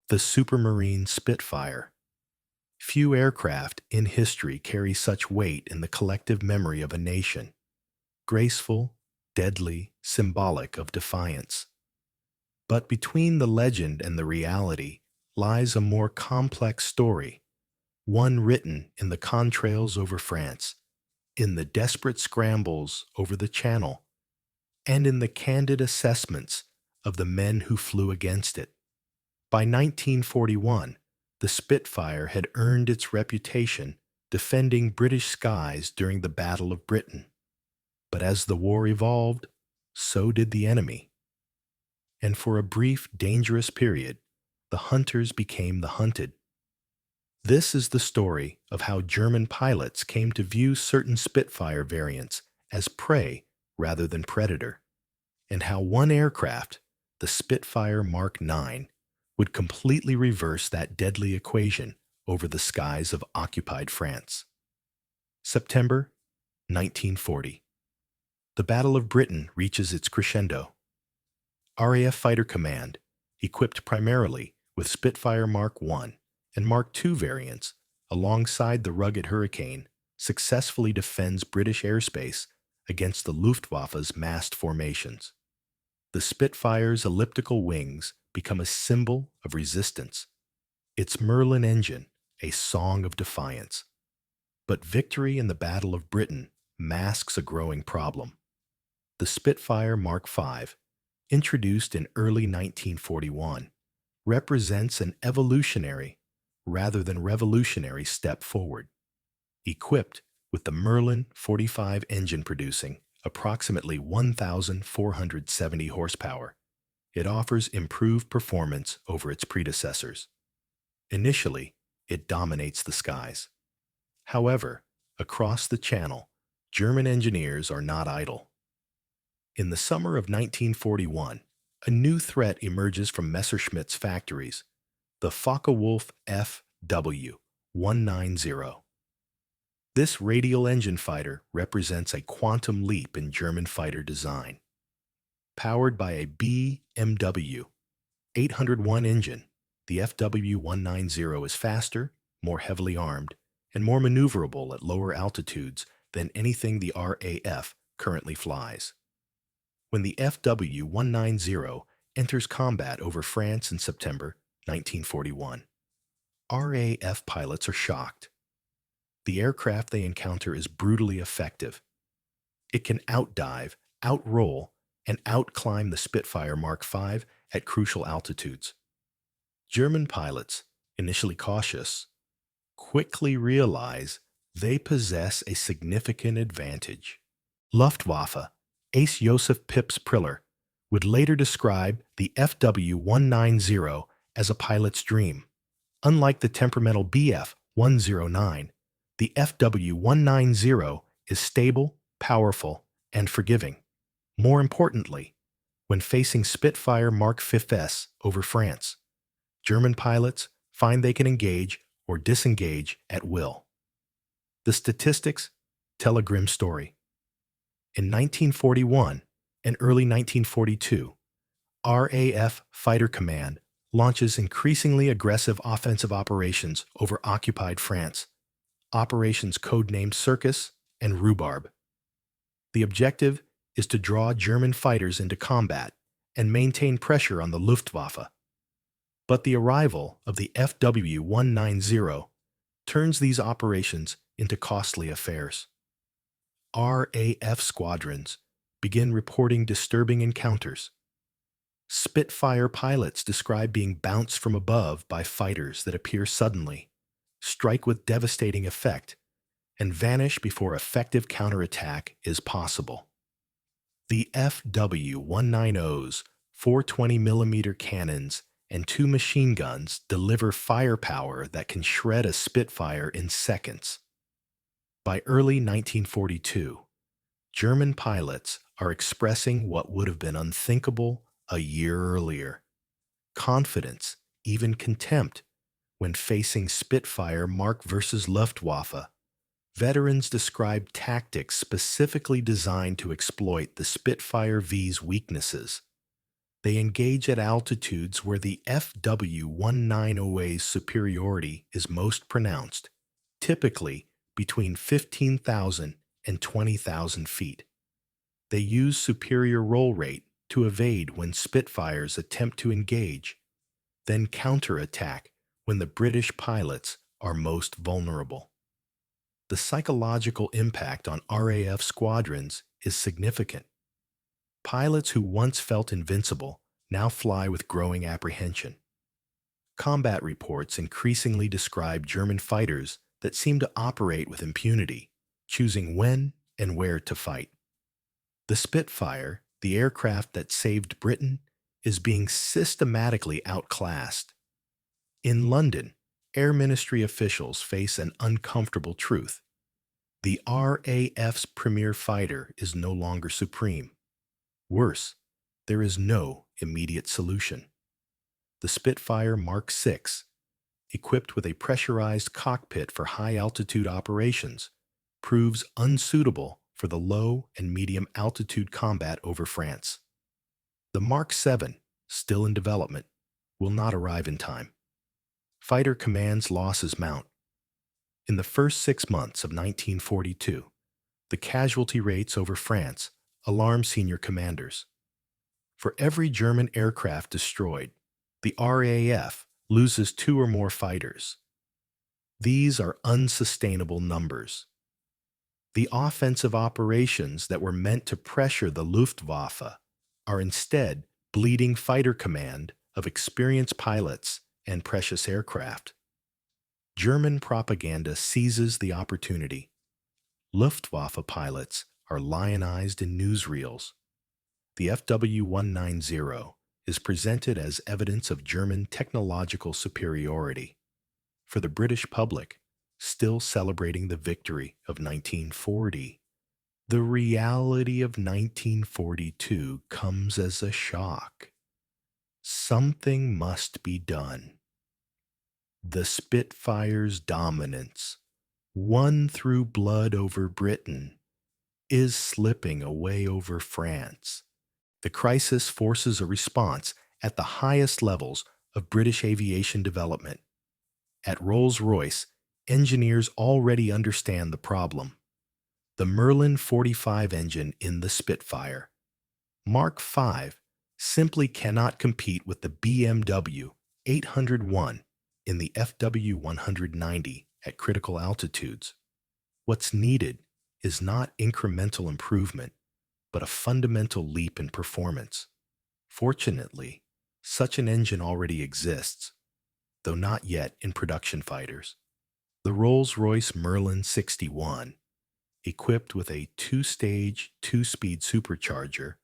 The Supermarine Spitfire. Few aircraft in history carry such weight in the collective memory of a nation. Graceful, deadly, symbolic of defiance. But between the legend and the reality lies a more complex story, one written in the contrails over France, in the desperate scrambles over the Channel, and in the candid assessments of the men who flew against it. By 1941, the Spitfire had earned its reputation defending British skies during the Battle of Britain. But as the war evolved, so did the enemy. And for a brief, dangerous period, the hunters became the hunted. This is the story of how German pilots came to view certain Spitfire variants as prey rather than predator, and how one aircraft, the Spitfire Mark IX, would completely reverse that deadly equation over the skies of occupied France. September 1940. The Battle of Britain reaches its crescendo. RAF Fighter Command, equipped primarily with Spitfire Mark I and Mark II variants, alongside the rugged Hurricane, successfully defends British airspace against the Luftwaffe's massed formations. The Spitfire's elliptical wings become a symbol of resistance, its Merlin engine a song of defiance. But victory in the Battle of Britain masks a growing problem. The Spitfire Mark V, introduced in early 1941, represents an evolutionary rather than revolutionary step forward. Equipped with the Merlin 45 engine producing approximately 1,470 horsepower, it offers improved performance over its predecessors. Initially, it dominates the skies. However, across the Channel, German engineers are not idle. In the summer of 1941, a new threat emerges from Messerschmitt's factories, the Focke-Wulf Fw 190. This radial engine fighter represents a quantum leap in German fighter design. Powered by a BMW 801 engine, the Fw 190 is faster, more heavily armed, and more maneuverable at lower altitudes than anything the RAF currently flies. When the Fw 190 enters combat over France in September 1941, RAF pilots are shocked. The aircraft they encounter is brutally effective. It can outdive, outroll, and outclimb the Spitfire Mark V at crucial altitudes. German pilots, initially cautious, quickly realize they possess a significant advantage. Luftwaffe Ace Joseph Pips Priller would later describe the Fw 190 as a pilot's dream. Unlike the temperamental Bf 109, the Fw 190 is stable, powerful, and forgiving. More importantly, when facing Spitfire Mark Vs over France, German pilots find they can engage or disengage at will. The statistics tell a grim story. In 1941 and early 1942, RAF Fighter Command launches increasingly aggressive offensive operations over occupied France, operations codenamed Circus and Rhubarb. The objective is to draw German fighters into combat and maintain pressure on the Luftwaffe. But the arrival of the Fw 190 turns these operations into costly affairs. RAF squadrons begin reporting disturbing encounters. Spitfire pilots describe being bounced from above by fighters that appear suddenly, strike with devastating effect, and vanish before effective counterattack is possible. The Fw 190's 420mm cannons and 2 machine guns deliver firepower that can shred a Spitfire in seconds. By early 1942, German pilots are expressing what would have been unthinkable a year earlier: confidence, even contempt, when facing Spitfire Mark versus Luftwaffe. Veterans describe tactics specifically designed to exploit the Spitfire V's weaknesses. They engage at altitudes where the FW-1908's superiority is most pronounced, typically between 15,000 and 20,000 feet. They use superior roll rate to evade when Spitfires attempt to engage, then counterattack when the British pilots are most vulnerable. The psychological impact on RAF squadrons is significant. Pilots who once felt invincible now fly with growing apprehension. Combat reports increasingly describe German fighters that seem to operate with impunity, choosing when and where to fight. The Spitfire, the aircraft that saved Britain, is being systematically outclassed. In London, Air Ministry officials face an uncomfortable truth. The RAF's premier fighter is no longer supreme. Worse, there is no immediate solution. The Spitfire Mark VI, equipped with a pressurized cockpit for high-altitude operations, proves unsuitable for the low and medium-altitude combat over France. The Mark VII, still in development, will not arrive in time. Fighter command's losses mount. In the first 6 months of 1942, the casualty rates over France alarm senior commanders. For every German aircraft destroyed, the RAF loses 2 or more fighters. These are unsustainable numbers. The offensive operations that were meant to pressure the Luftwaffe are instead bleeding fighter command of experienced pilots and precious aircraft. German propaganda seizes the opportunity. Luftwaffe pilots are lionized in newsreels. The FW-190 is presented as evidence of German technological superiority. For the British public, still celebrating the victory of 1940, the reality of 1942 comes as a shock. Something must be done. The Spitfire's dominance, won through blood over Britain, is slipping away over France. The crisis forces a response at the highest levels of British aviation development. At Rolls-Royce, engineers already understand the problem. The Merlin 45 engine in the Spitfire, Mark V, simply cannot compete with the BMW 801 in the FW-190 at critical altitudes. What's needed is not incremental improvement, but a fundamental leap in performance. Fortunately, such an engine already exists, though not yet in production fighters. The Rolls-Royce Merlin 61, equipped with a 2-stage, 2-speed supercharger,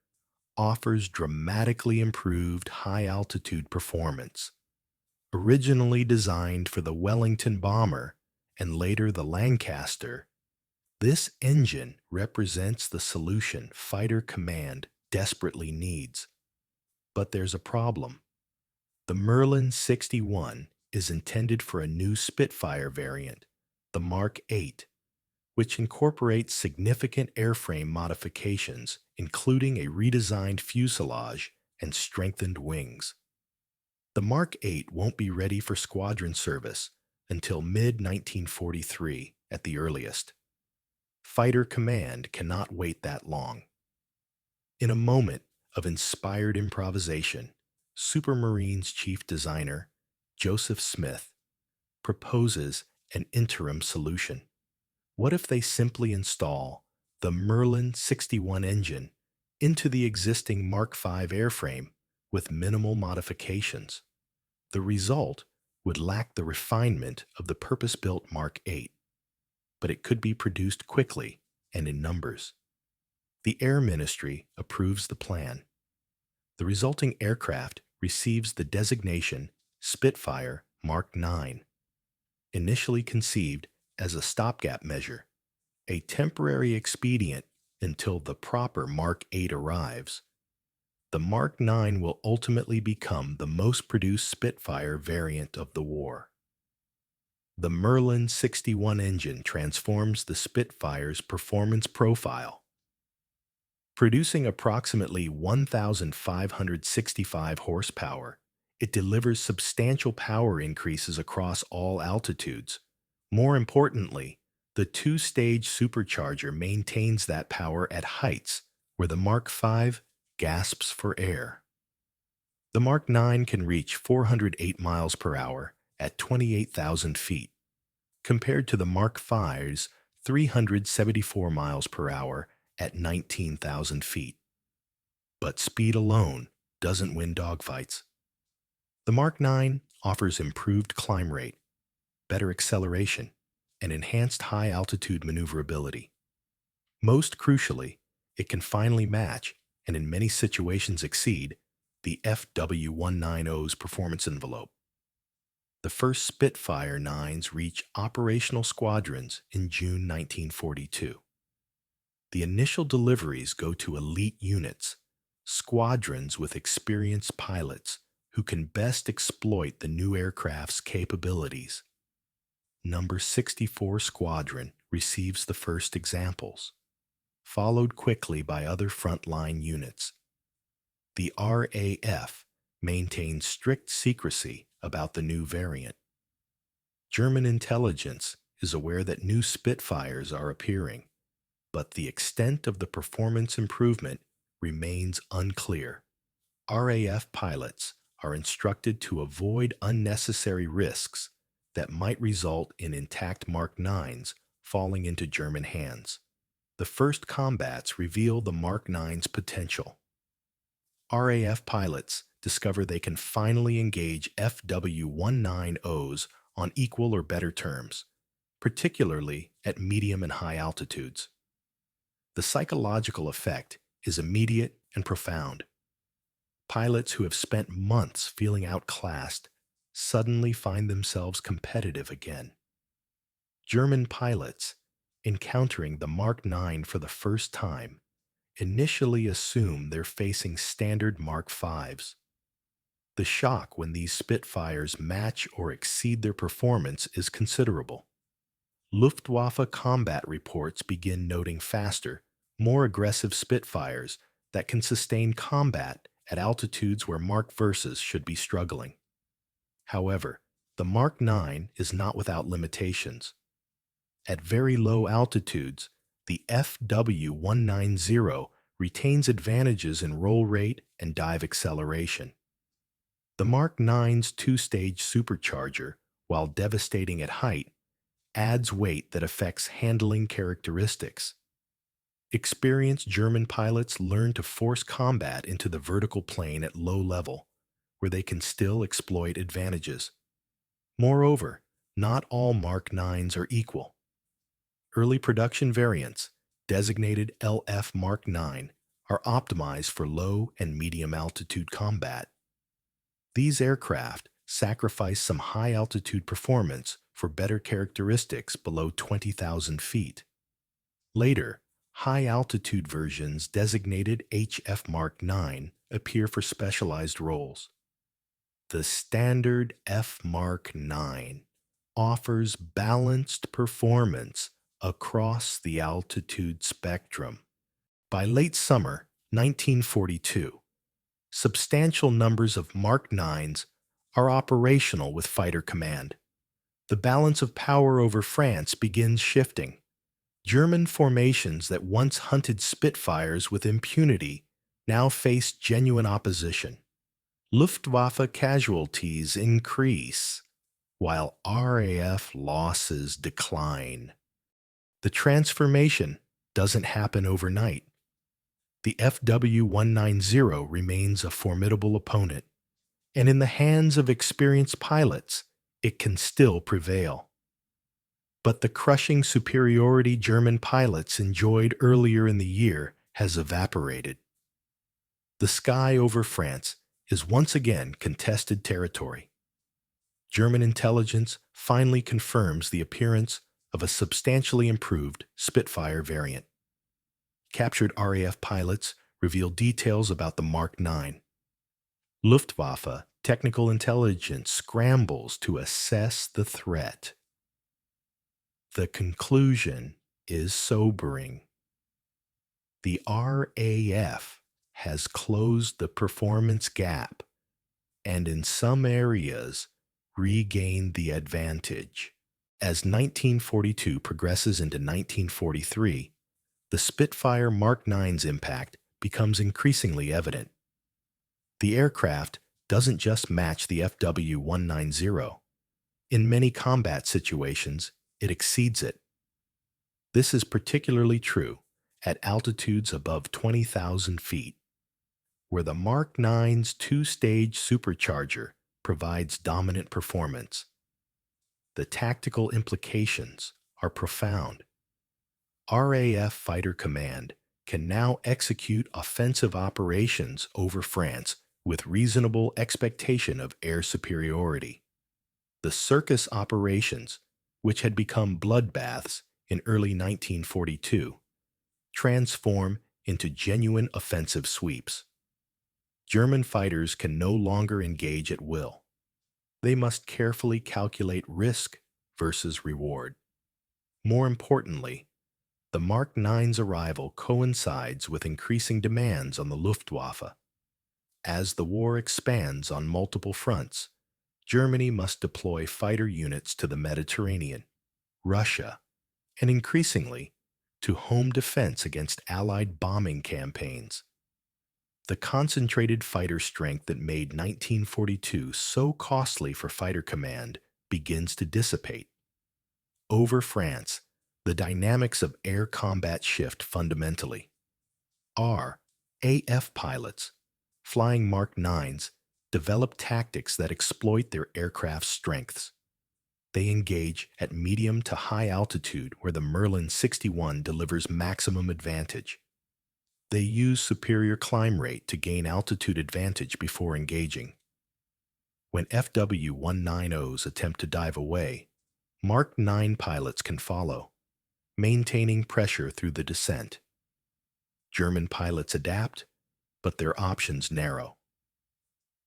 offers dramatically improved high-altitude performance. Originally designed for the Wellington bomber and later the Lancaster, this engine represents the solution fighter command desperately needs. But there's a problem. The Merlin 61 is intended for a new Spitfire variant, the Mark VIII, which incorporates significant airframe modifications, including a redesigned fuselage and strengthened wings. The Mark VIII won't be ready for squadron service until mid-1943 at the earliest. Fighter command cannot wait that long. In a moment of inspired improvisation, Supermarine's chief designer, Joseph Smith, proposes an interim solution. What if they simply install the Merlin 61 engine into the existing Mark V airframe with minimal modifications? The result would lack the refinement of the purpose-built Mark VIII, but it could be produced quickly and in numbers. The Air Ministry approves the plan. The resulting aircraft receives the designation Spitfire Mark IX, initially conceived as a stopgap measure, a temporary expedient until the proper Mark VIII arrives. The Mark IX will ultimately become the most produced Spitfire variant of the war. The Merlin 61 engine transforms the Spitfire's performance profile. Producing approximately 1,565 horsepower, it delivers substantial power increases across all altitudes. More importantly, the two-stage supercharger maintains that power at heights where the Mark V gasps for air. The Mark IX can reach 408 miles per hour at 28,000 feet, compared to the Mark V's 374 miles per hour at 19,000 feet. But speed alone doesn't win dogfights. The Mark IX offers improved climb rate, better acceleration, and enhanced high-altitude maneuverability. Most crucially, it can finally match, and in many situations exceed, the FW-190's performance envelope. The first Spitfire 9s reach operational squadrons in June 1942. The initial deliveries go to elite units, squadrons with experienced pilots who can best exploit the new aircraft's capabilities. Number 64 Squadron receives the first examples, followed quickly by other frontline units. The RAF maintains strict secrecy about the new variant. German intelligence is aware that new Spitfires are appearing, but the extent of the performance improvement remains unclear. RAF pilots are instructed to avoid unnecessary risks that might result in intact Mark IXs falling into German hands. The first combats reveal the Mark IX's potential. RAF pilots discover they can finally engage FW-190s on equal or better terms, particularly at medium and high altitudes. The psychological effect is immediate and profound. Pilots who have spent months feeling outclassed suddenly find themselves competitive again. German pilots, encountering the Mark IX for the first time, initially assume they're facing standard Mark Vs. The shock when these Spitfires match or exceed their performance is considerable. Luftwaffe combat reports begin noting faster, more aggressive Spitfires that can sustain combat at altitudes where Mark Vs should be struggling. However, the Mark IX is not without limitations. At very low altitudes, the FW-190 retains advantages in roll rate and dive acceleration. The Mark IX's two-stage supercharger, while devastating at height, adds weight that affects handling characteristics. Experienced German pilots learn to force combat into the vertical plane at low level, where they can still exploit advantages. Moreover, not all Mark IXs are equal. Early production variants, designated LF Mark IX, are optimized for low and medium altitude combat. These aircraft sacrifice some high-altitude performance for better characteristics below 20,000 feet. Later, high-altitude versions designated HF Mark IX appear for specialized roles. The standard F Mark IX offers balanced performance across the altitude spectrum. By late summer 1942, substantial numbers of Mark IXs are operational with fighter command. The balance of power over France begins shifting. German formations that once hunted Spitfires with impunity now face genuine opposition. Luftwaffe casualties increase, while RAF losses decline. The transformation doesn't happen overnight. The FW-190 remains a formidable opponent, and in the hands of experienced pilots, it can still prevail. But the crushing superiority German pilots enjoyed earlier in the year has evaporated. The sky over France is once again contested territory. German intelligence finally confirms the appearance of a substantially improved Spitfire variant. Captured RAF pilots reveal details about the Mark IX. Luftwaffe technical intelligence scrambles to assess the threat. The conclusion is sobering. The RAF has closed the performance gap and in some areas regained the advantage. As 1942 progresses into 1943, the Spitfire Mark IX's impact becomes increasingly evident. The aircraft doesn't just match the FW-190. In many combat situations, it exceeds it. This is particularly true at altitudes above 20,000 feet, where the Mark IX's two-stage supercharger provides dominant performance. The tactical implications are profound. RAF Fighter Command can now execute offensive operations over France with reasonable expectation of air superiority. The circus operations, which had become bloodbaths in early 1942, transform into genuine offensive sweeps. German fighters can no longer engage at will. They must carefully calculate risk versus reward. More importantly, the Mark IX's arrival coincides with increasing demands on the Luftwaffe. As the war expands on multiple fronts, Germany must deploy fighter units to the Mediterranean, Russia, and increasingly to home defense against Allied bombing campaigns. The concentrated fighter strength that made 1942 so costly for Fighter Command begins to dissipate. Over France, the dynamics of air combat shift fundamentally. RAF pilots, flying Mark IXs, develop tactics that exploit their aircraft's strengths. They engage at medium to high altitude where the Merlin 61 delivers maximum advantage. They use superior climb rate to gain altitude advantage before engaging. When FW-190s attempt to dive away, Mark IX pilots can follow, maintaining pressure through the descent. German pilots adapt, but their options narrow.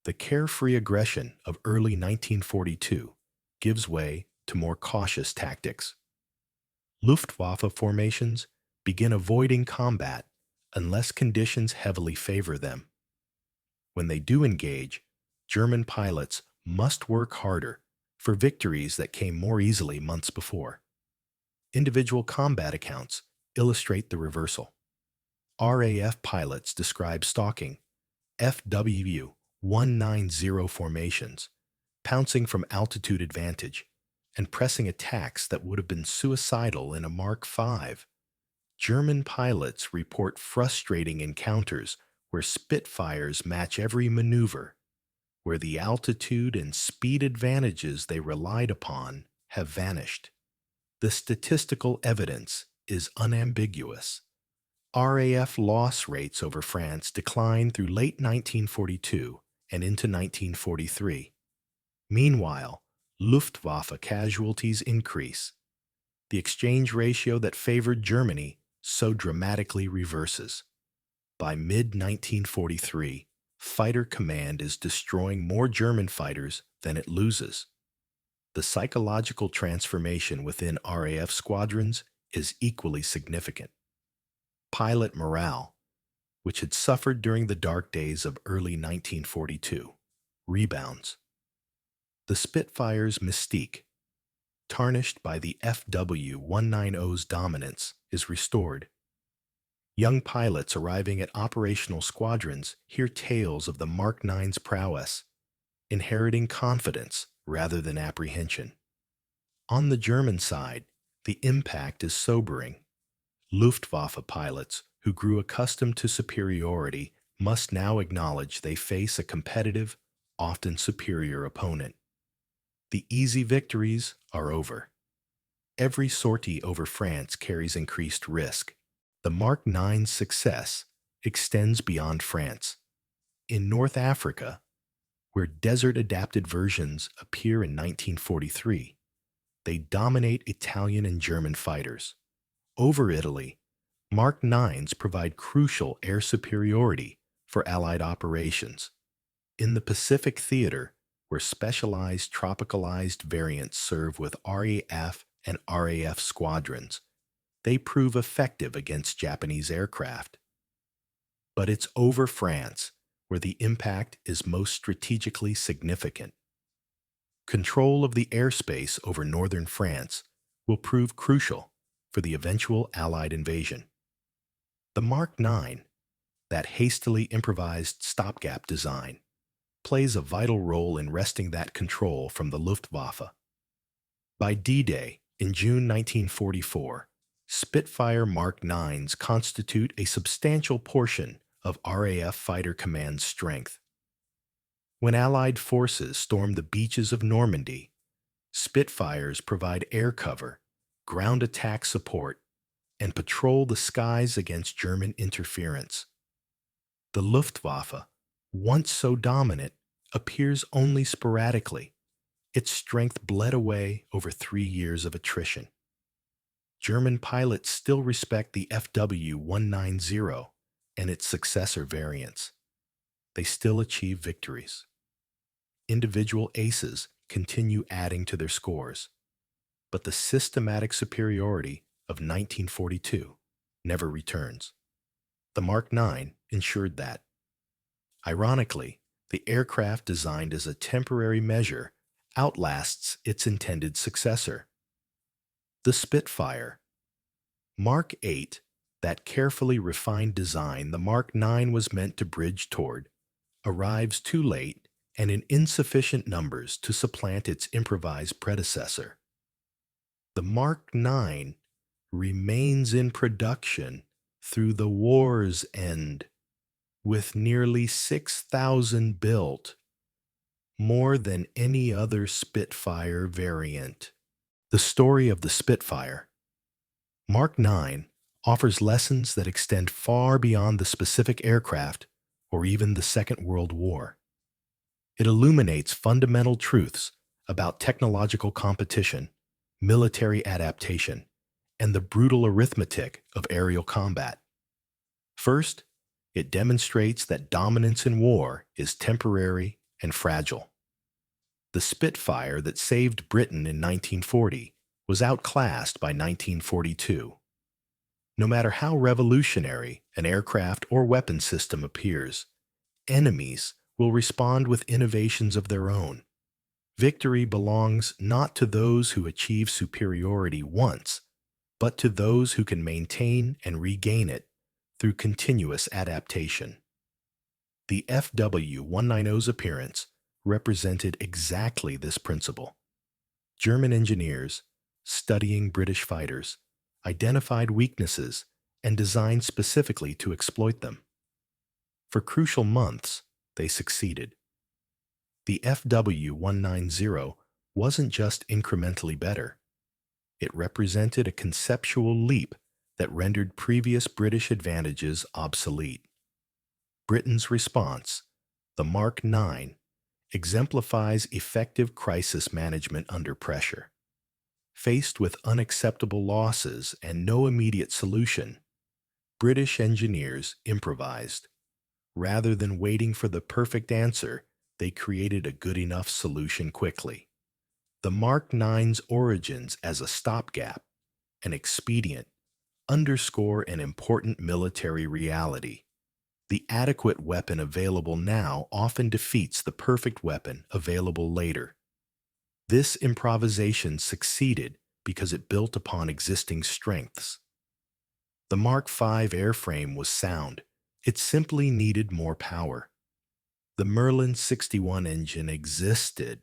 The carefree aggression of early 1942 gives way to more cautious tactics. Luftwaffe formations begin avoiding combat unless conditions heavily favor them. When they do engage, German pilots must work harder for victories that came more easily months before. Individual combat accounts illustrate the reversal. RAF pilots describe stalking FW-190 formations, pouncing from altitude advantage, and pressing attacks that would have been suicidal in a Mark V. German pilots report frustrating encounters where Spitfires match every maneuver, where the altitude and speed advantages they relied upon have vanished. The statistical evidence is unambiguous. RAF loss rates over France declined through late 1942 and into 1943. Meanwhile, Luftwaffe casualties increase. The exchange ratio that favored Germany so dramatically reverses. By mid-1943, Fighter Command is destroying more German fighters than it loses. The psychological transformation within RAF squadrons is equally significant. Pilot morale, which had suffered during the dark days of early 1942, rebounds. The Spitfire's mystique, tarnished by the FW-190's dominance, is restored. Young pilots arriving at operational squadrons hear tales of the Mark IX's prowess, inheriting confidence rather than apprehension. On the German side, the impact is sobering. Luftwaffe pilots who grew accustomed to superiority must now acknowledge they face a competitive, often superior opponent. The easy victories are over. Every sortie over France carries increased risk. The Mark IX's success extends beyond France. In North Africa, where desert-adapted versions appear in 1943, they dominate Italian and German fighters. Over Italy, Mark IXs provide crucial air superiority for Allied operations. In the Pacific theater, where specialized tropicalized variants serve with RAF and RAF squadrons, they prove effective against Japanese aircraft. but it's over France where the impact is most strategically significant. Control of the airspace over northern France will prove crucial for the eventual Allied invasion. The Mark IX, that hastily improvised stopgap design, plays a vital role in wresting that control from the Luftwaffe. By D-Day, in June 1944, Spitfire Mark IXs constitute a substantial portion of RAF Fighter Command's strength. When Allied forces storm the beaches of Normandy, Spitfires provide air cover, ground attack support, and patrol the skies against German interference. The Luftwaffe, once so dominant, appears only sporadically. Its strength bled away over 3 years of attrition. German pilots still respect the Fw-190 and its successor variants. They still achieve victories. Individual aces continue adding to their scores, but the systematic superiority of 1942 never returns. The Mark IX ensured that. Ironically, the aircraft designed as a temporary measure outlasts its intended successor. The Spitfire. Mark VIII, that carefully refined design the Mark IX was meant to bridge toward, arrives too late and in insufficient numbers to supplant its improvised predecessor. The Mark IX remains in production through the war's end, with nearly 6,000 built, more than any other Spitfire variant. The story of the Spitfire. Mark IX offers lessons that extend far beyond the specific aircraft or even the Second World War. It illuminates fundamental truths about technological competition, military adaptation, and the brutal arithmetic of aerial combat. First, it demonstrates that dominance in war is temporary and fragile. The Spitfire that saved Britain in 1940 was outclassed by 1942. No matter how revolutionary an aircraft or weapon system appears, enemies will respond with innovations of their own. Victory belongs not to those who achieve superiority once, but to those who can maintain and regain it through continuous adaptation. The Fw-190's appearance represented exactly this principle. German engineers, studying British fighters, identified weaknesses and designed specifically to exploit them. For crucial months, they succeeded. The Fw-190 wasn't just incrementally better. It represented a conceptual leap that rendered previous British advantages obsolete. Britain's response, the Mark IX, exemplifies effective crisis management under pressure. Faced with unacceptable losses and no immediate solution, British engineers improvised. Rather than waiting for the perfect answer, they created a good enough solution quickly. The Mark IX's origins as a stopgap, an expedient, underscore an important military reality. The adequate weapon available now often defeats the perfect weapon available later. This improvisation succeeded because it built upon existing strengths. The Mark V airframe was sound. It simply needed more power. The Merlin 61 engine existed.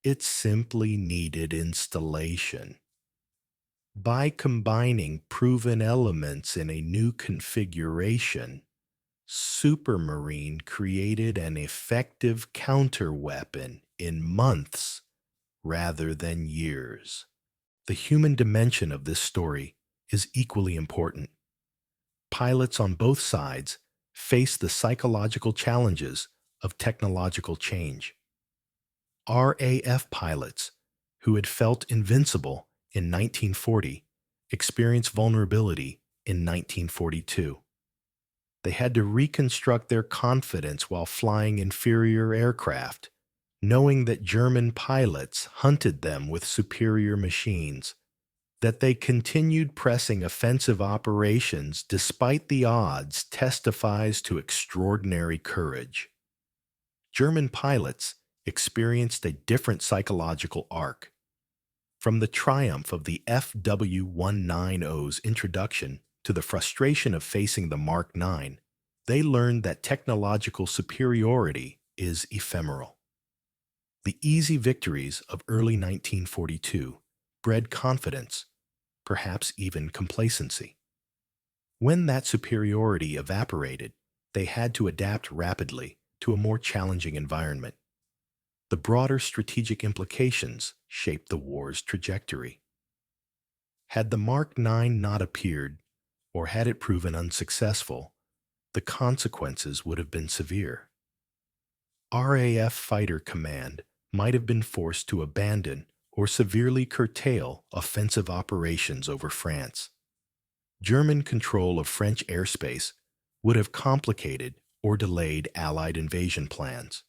It simply needed installation. By combining proven elements in a new configuration, Supermarine created an effective counterweapon in months rather than years. The human dimension of this story is equally important. Pilots on both sides face the psychological challenges of technological change. RAF pilots, who had felt invincible in 1940, experienced vulnerability in 1942. They had to reconstruct their confidence while flying inferior aircraft, knowing that German pilots hunted them with superior machines. That they continued pressing offensive operations despite the odds testifies to extraordinary courage. German pilots experienced a different psychological arc. From the triumph of the FW-190's introduction to the frustration of facing the Mark IX, they learned that technological superiority is ephemeral. The easy victories of early 1942 bred confidence, perhaps even complacency. When that superiority evaporated, they had to adapt rapidly to a more challenging environment. The broader strategic implications shaped the war's trajectory. Had the Mark IX not appeared, or had it proven unsuccessful, the consequences would have been severe. RAF Fighter Command might have been forced to abandon or severely curtail offensive operations over France. German control of French airspace would have complicated or delayed Allied invasion plans.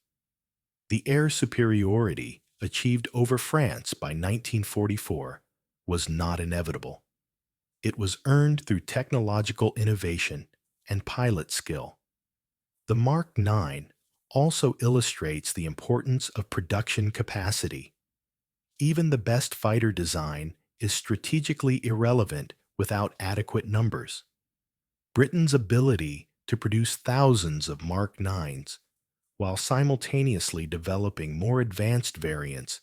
The air superiority achieved over France by 1944 was not inevitable. It was earned through technological innovation and pilot skill. The Mark IX also illustrates the importance of production capacity. Even the best fighter design is strategically irrelevant without adequate numbers. Britain's ability to produce thousands of Mark IXs while simultaneously developing more advanced variants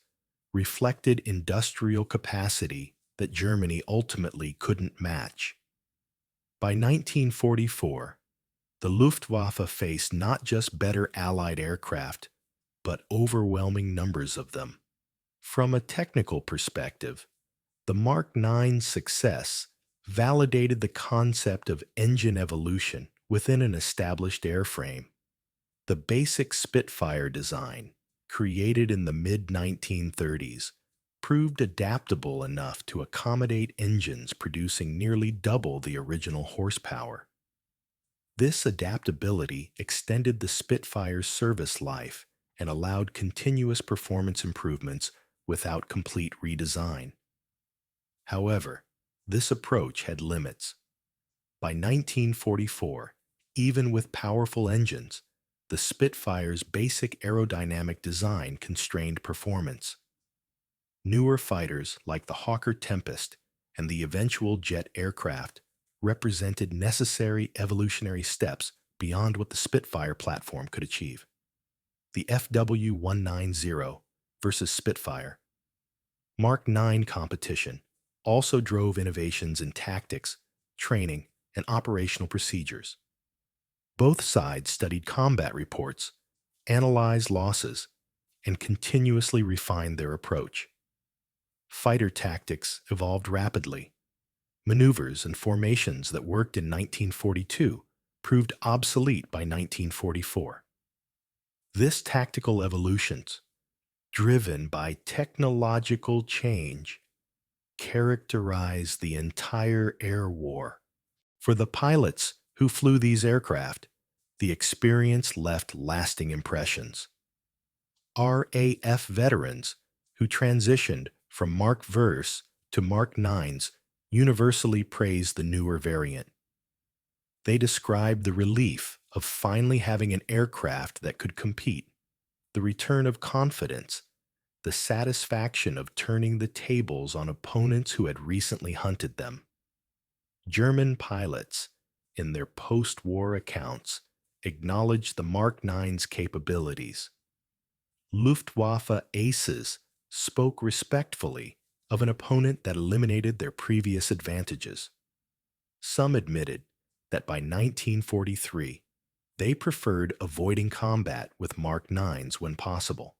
reflected industrial capacity that Germany ultimately couldn't match. By 1944, the Luftwaffe faced not just better Allied aircraft, but overwhelming numbers of them. From a technical perspective, the Mark IX's success validated the concept of engine evolution within an established airframe. The basic Spitfire design, created in the mid-1930s, proved adaptable enough to accommodate engines producing nearly double the original horsepower. This adaptability extended the Spitfire's service life and allowed continuous performance improvements without complete redesign. However, this approach had limits. By 1944, even with powerful engines, the Spitfire's basic aerodynamic design constrained performance. Newer fighters like the Hawker Tempest and the eventual jet aircraft represented necessary evolutionary steps beyond what the Spitfire platform could achieve. The FW-190 versus Spitfire Mark IX competition also drove innovations in tactics, training, and operational procedures. Both sides studied combat reports, analyzed losses, and continuously refined their approach. Fighter tactics evolved rapidly. Maneuvers and formations that worked in 1942 proved obsolete by 1944. This tactical evolution, driven by technological change, characterized the entire air war. For the pilots who flew these aircraft, the experience left lasting impressions. RAF veterans who transitioned from Mark Verse to Mark IXs universally praised the newer variant. They described the relief of finally having an aircraft that could compete, the return of confidence, the satisfaction of turning the tables on opponents who had recently hunted them. German pilots, in their post-war accounts, acknowledged the Mark IX's capabilities. Luftwaffe aces spoke respectfully of an opponent that eliminated their previous advantages. Some admitted that by 1943, they preferred avoiding combat with Mark IXs when possible,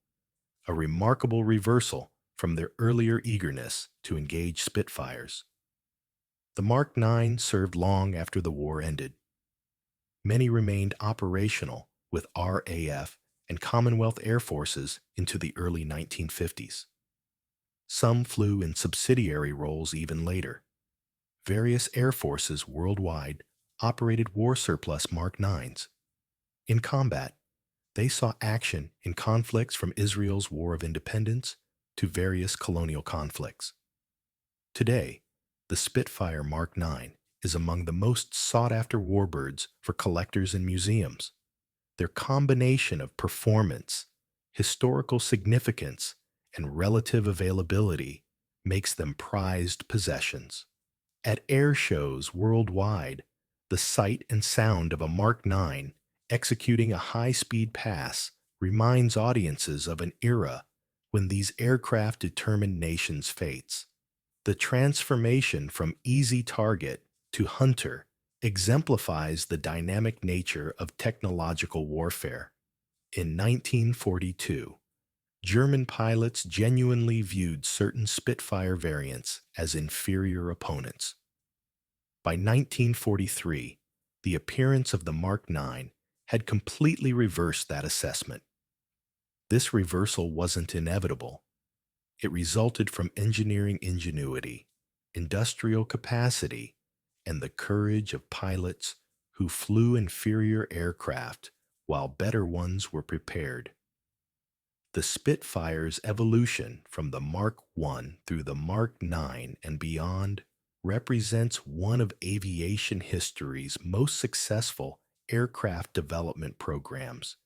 a remarkable reversal from their earlier eagerness to engage Spitfires. The Mark IX served long after the war ended. Many remained operational with RAF and Commonwealth Air Forces into the early 1950s. Some flew in subsidiary roles even later. Various air forces worldwide operated war surplus Mark IXs. In combat, they saw action in conflicts from Israel's War of Independence to various colonial conflicts. Today, The Spitfire Mark IX is among the most sought-after warbirds for collectors and museums. Their combination of performance, historical significance, and relative availability makes them prized possessions. At air shows worldwide, the sight and sound of a Mark IX executing a high-speed pass reminds audiences of an era when these aircraft determined nations' fates. The transformation from easy target to hunter exemplifies the dynamic nature of technological warfare. In 1942, German pilots genuinely viewed certain Spitfire variants as inferior opponents. By 1943, the appearance of the Mark IX had completely reversed that assessment. This reversal wasn't inevitable. It resulted from engineering ingenuity, industrial capacity, and the courage of pilots who flew inferior aircraft while better ones were prepared. The Spitfire's evolution from the Mark I through the Mark IX and beyond represents one of aviation history's most successful aircraft development programs.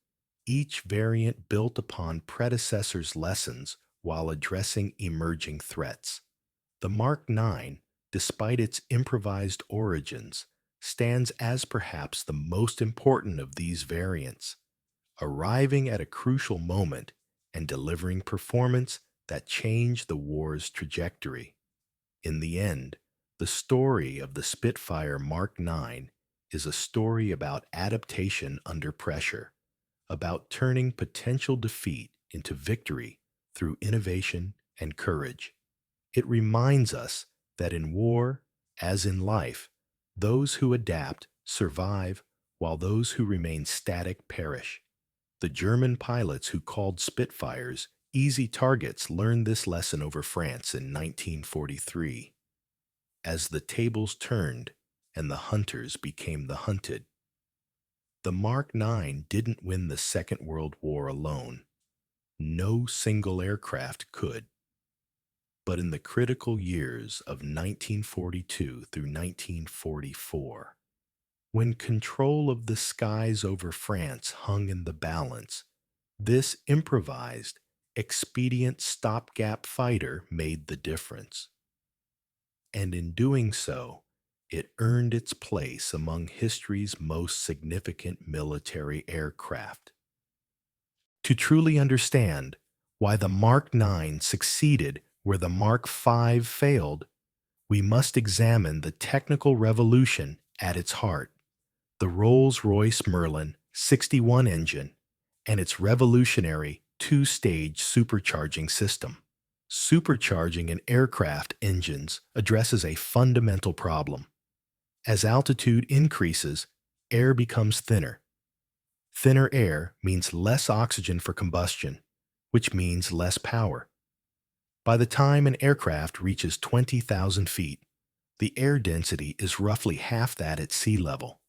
Each variant built upon predecessors' lessons while addressing emerging threats. The Mark IX, despite its improvised origins, stands as perhaps the most important of these variants, arriving at a crucial moment and delivering performance that changed the war's trajectory. In the end, the story of the Spitfire Mark IX is a story about adaptation under pressure, about turning potential defeat into victory through innovation and courage. It reminds us that in war, as in life, those who adapt survive, while those who remain static perish. The German pilots who called Spitfires easy targets learned this lesson over France in 1943. As the tables turned and the hunters became the hunted, the Mark IX didn't win the Second World War alone. No single aircraft could. But in the critical years of 1942 through 1944, when control of the skies over France hung in the balance, this improvised, expedient stopgap fighter made the difference. And in doing so, it earned its place among history's most significant military aircraft. To truly understand why the Mark IX succeeded where the Mark V failed, we must examine the technical revolution at its heart, the Rolls-Royce Merlin 61 engine and its revolutionary two-stage supercharging system. Supercharging in aircraft engines addresses a fundamental problem. As altitude increases, air becomes thinner. Thinner air means less oxygen for combustion, which means less power. By the time an aircraft reaches 20,000 feet, the air density is roughly half that at sea level.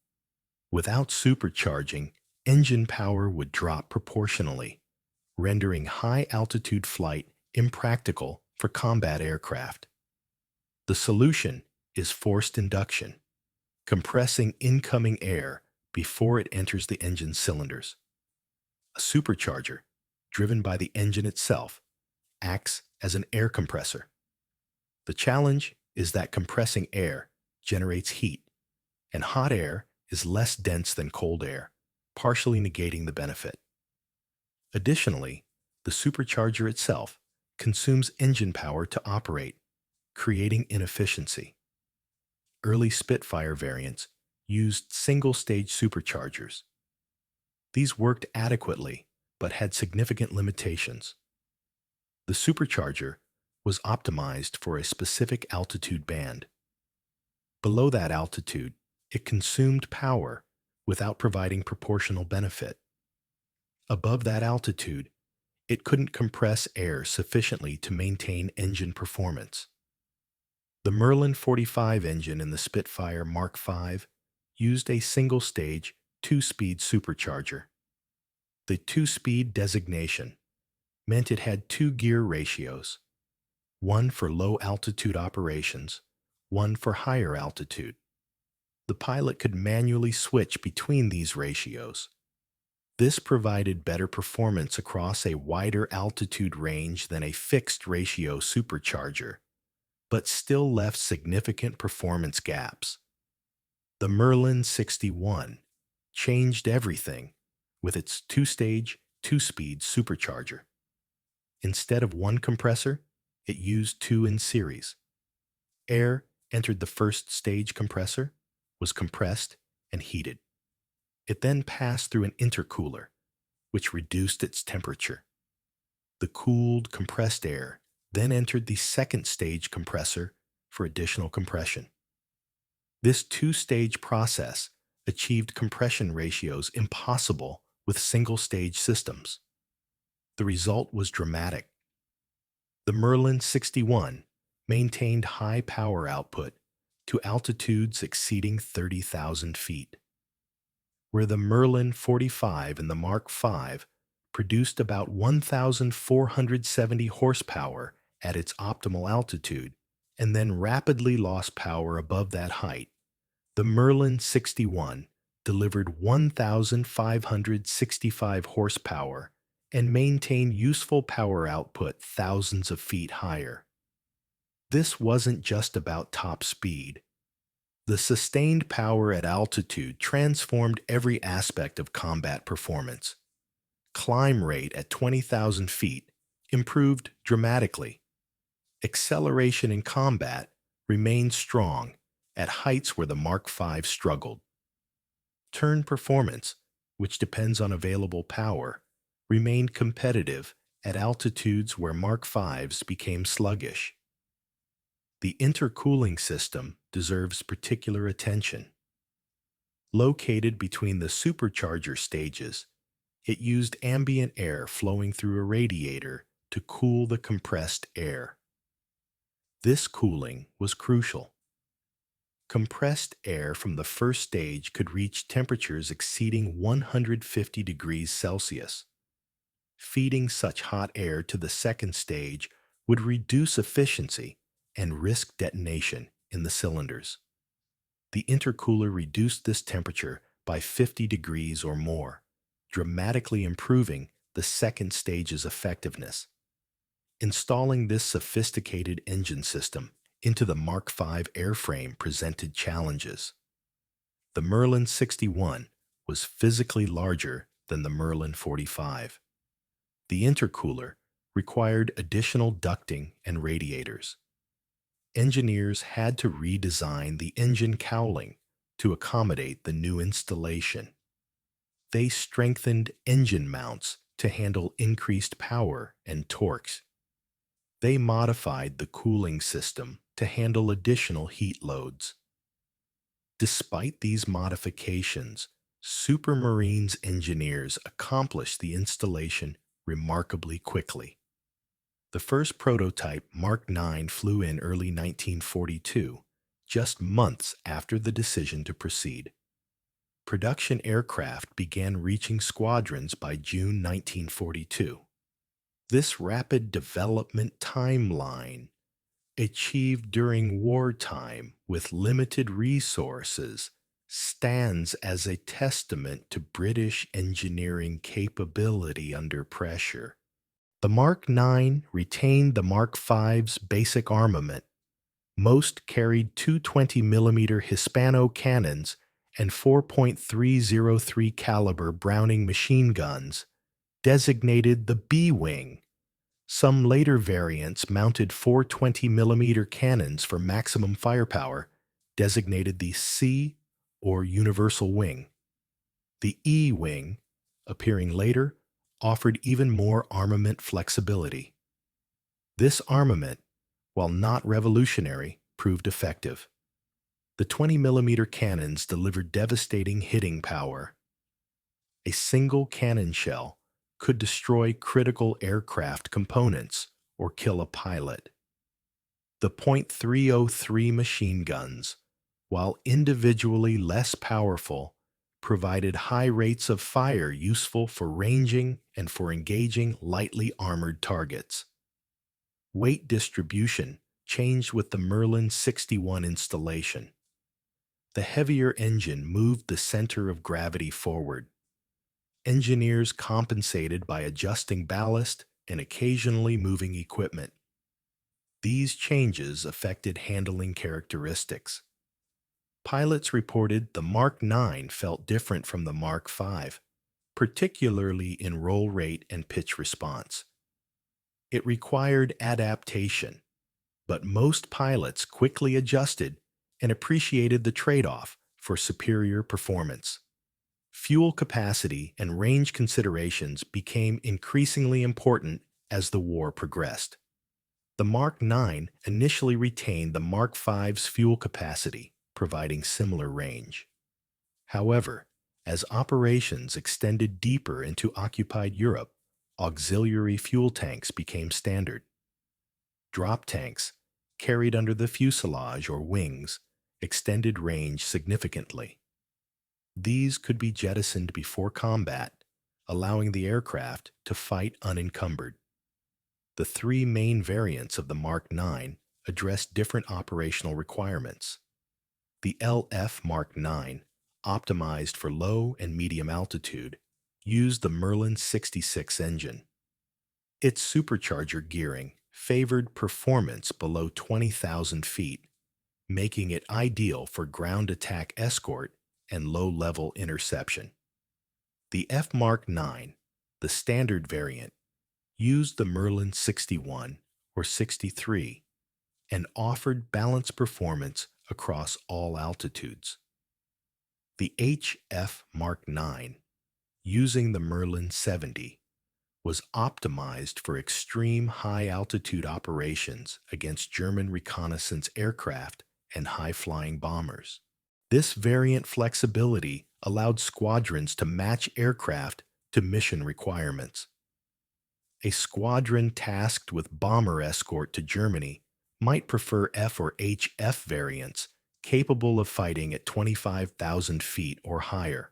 Without supercharging, engine power would drop proportionally, rendering high-altitude flight impractical for combat aircraft. The solution is forced induction, compressing incoming air before it enters the engine cylinders. A supercharger, driven by the engine itself, acts as an air compressor. The challenge is that compressing air generates heat, and hot air is less dense than cold air, partially negating the benefit. Additionally, the supercharger itself consumes engine power to operate, creating inefficiency. Early Spitfire variants used single-stage superchargers. These worked adequately, but had significant limitations. The supercharger was optimized for a specific altitude band. Below that altitude, it consumed power without providing proportional benefit. Above that altitude, it couldn't compress air sufficiently to maintain engine performance. The Merlin 45 engine in the Spitfire Mark V used a single-stage, two-speed supercharger. The two-speed designation meant it had two gear ratios, one for low-altitude operations, one for higher altitude. The pilot could manually switch between these ratios. This provided better performance across a wider altitude range than a fixed ratio supercharger, but still left significant performance gaps. The Merlin 61 changed everything with its two-stage, two-speed supercharger. Instead of one compressor, it used two in series. Air entered the first stage compressor, was compressed, and heated. It then passed through an intercooler, which reduced its temperature. The cooled, compressed air then entered the second stage compressor for additional compression. This two-stage process achieved compression ratios impossible with single-stage systems. The result was dramatic. The Merlin 61 maintained high power output to altitudes exceeding 30,000 feet, where the Merlin 45 and the Mark V produced about 1,470 horsepower at its optimal altitude and then rapidly lost power above that height. The Merlin 61 delivered 1,565 horsepower and maintained useful power output thousands of feet higher. This wasn't just about top speed. The sustained power at altitude transformed every aspect of combat performance. Climb rate at 20,000 feet improved dramatically. Acceleration in combat remained strong at heights where the Mark V struggled. Turn performance, which depends on available power, remained competitive at altitudes where Mark Vs became sluggish. The intercooling system deserves particular attention. Located between the supercharger stages, it used ambient air flowing through a radiator to cool the compressed air. This cooling was crucial. Compressed air from the first stage could reach temperatures exceeding 150 degrees Celsius. Feeding such hot air to the second stage would reduce efficiency and risk detonation in the cylinders. The intercooler reduced this temperature by 50 degrees or more, dramatically improving the second stage's effectiveness. Installing this sophisticated engine system into the Mark V airframe presented challenges. The Merlin 61 was physically larger than the Merlin 45. The intercooler required additional ducting and radiators. Engineers had to redesign the engine cowling to accommodate the new installation. They strengthened engine mounts to handle increased power and torques. They modified the cooling system to handle additional heat loads. Despite these modifications, Supermarine's engineers accomplished the installation remarkably quickly. The first prototype, Mark IX, flew in early 1942, just months after the decision to proceed. Production aircraft began reaching squadrons by June 1942. This rapid development timeline, achieved during wartime with limited resources, stands as a testament to British engineering capability under pressure. The Mark IX retained the Mark V's basic armament. Most carried two 20mm Hispano cannons and 4.303 caliber Browning machine guns, designated the B-wing. Some later variants mounted 420mm cannons for maximum firepower, designated the C or universal wing. The E-wing, appearing later, offered even more armament flexibility. This armament, while not revolutionary, proved effective. The 20mm cannons delivered devastating hitting power. A single cannon shell could destroy critical aircraft components or kill a pilot. The .303 machine guns, while individually less powerful, provided high rates of fire useful for ranging and for engaging lightly armored targets. Weight distribution changed with the Merlin 61 installation. The heavier engine moved the center of gravity forward. Engineers compensated by adjusting ballast and occasionally moving equipment. These changes affected handling characteristics. Pilots reported the Mark IX felt different from the Mark V, particularly in roll rate and pitch response. It required adaptation, but most pilots quickly adjusted and appreciated the trade-off for superior performance. Fuel capacity and range considerations became increasingly important as the war progressed. The Mark IX initially retained the Mark V's fuel capacity, providing similar range. However, as operations extended deeper into occupied Europe, auxiliary fuel tanks became standard. Drop tanks, carried under the fuselage or wings, extended range significantly. These could be jettisoned before combat, allowing the aircraft to fight unencumbered. The three main variants of the Mark IX addressed different operational requirements. The LF Mark IX, optimized for low and medium altitude, used the Merlin 66 engine. Its supercharger gearing favored performance below 20,000 feet, making it ideal for ground attack escort and low-level interception. The F Mark IX, the standard variant, used the Merlin 61 or 63 and offered balanced performance across all altitudes. The HF Mark IX, using the Merlin 70, was optimized for extreme high-altitude operations against German reconnaissance aircraft and high-flying bombers. This variant flexibility allowed squadrons to match aircraft to mission requirements. A squadron tasked with bomber escort to Germany might prefer F or HF variants capable of fighting at 25,000 feet or higher.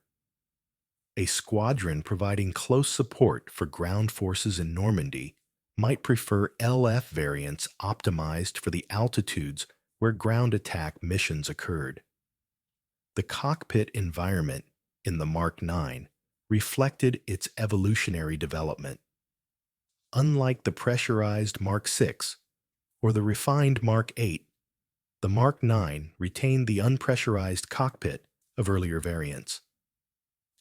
A squadron providing close support for ground forces in Normandy might prefer LF variants optimized for the altitudes where ground attack missions occurred. The cockpit environment in the Mark IX reflected its evolutionary development. Unlike the pressurized Mark VI or the refined Mark VIII, the Mark IX retained the unpressurized cockpit of earlier variants.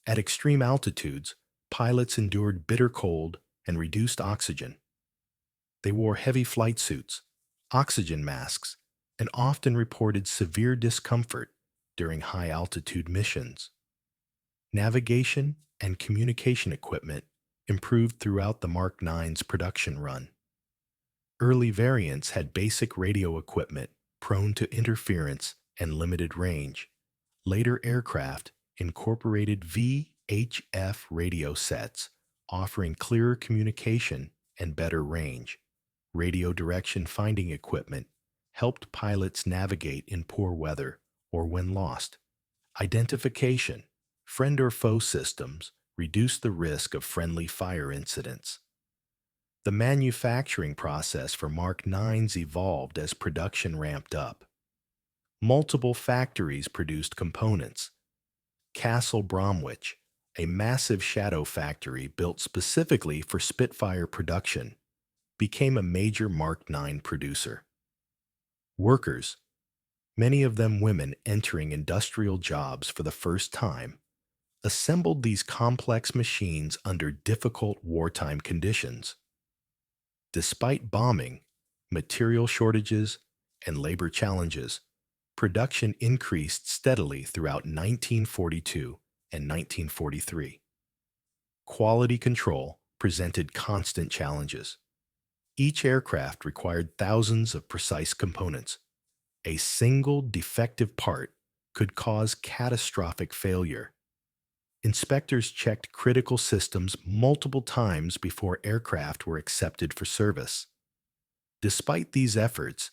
At extreme altitudes, pilots endured bitter cold and reduced oxygen. They wore heavy flight suits, oxygen masks, and often reported severe discomfort during high-altitude missions. Navigation and communication equipment improved throughout the Mark IX's production run. Early variants had basic radio equipment prone to interference and limited range. Later aircraft incorporated VHF radio sets, offering clearer communication and better range. Radio direction finding equipment helped pilots navigate in poor weather or when lost. Identification, friend or foe systems reduced the risk of friendly fire incidents. The manufacturing process for Mark IXs evolved as production ramped up. Multiple factories produced components. Castle Bromwich, a massive shadow factory built specifically for Spitfire production, became a major Mark IX producer. Workers, many of them women entering industrial jobs for the first time, assembled these complex machines under difficult wartime conditions. Despite bombing, material shortages, and labor challenges, production increased steadily throughout 1942 and 1943. Quality control presented constant challenges. Each aircraft required thousands of precise components. A single defective part could cause catastrophic failure. Inspectors checked critical systems multiple times before aircraft were accepted for service. Despite these efforts,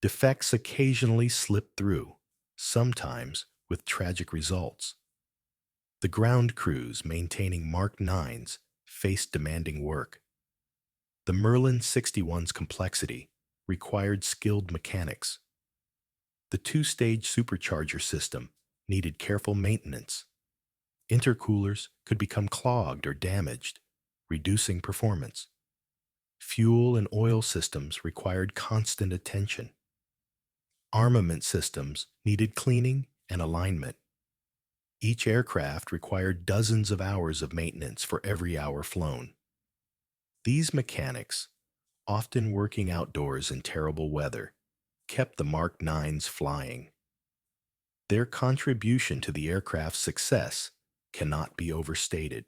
defects occasionally slipped through, sometimes with tragic results. The ground crews maintaining Mark IXs faced demanding work. The Merlin 61's complexity, required skilled mechanics. The two-stage supercharger system needed careful maintenance. Intercoolers could become clogged or damaged, reducing performance. Fuel and oil systems required constant attention. Armament systems needed cleaning and alignment. Each aircraft required dozens of hours of maintenance for every hour flown. These mechanics, often working outdoors in terrible weather, kept the Mark IXs flying. Their contribution to the aircraft's success cannot be overstated.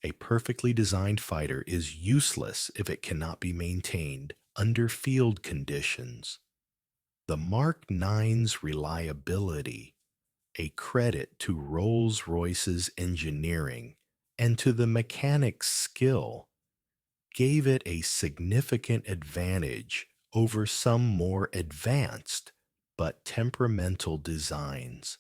A perfectly designed fighter is useless if it cannot be maintained under field conditions. The Mark IX's reliability, a credit to Rolls-Royce's engineering and to the mechanic's skill, gave it a significant advantage over some more advanced but temperamental designs.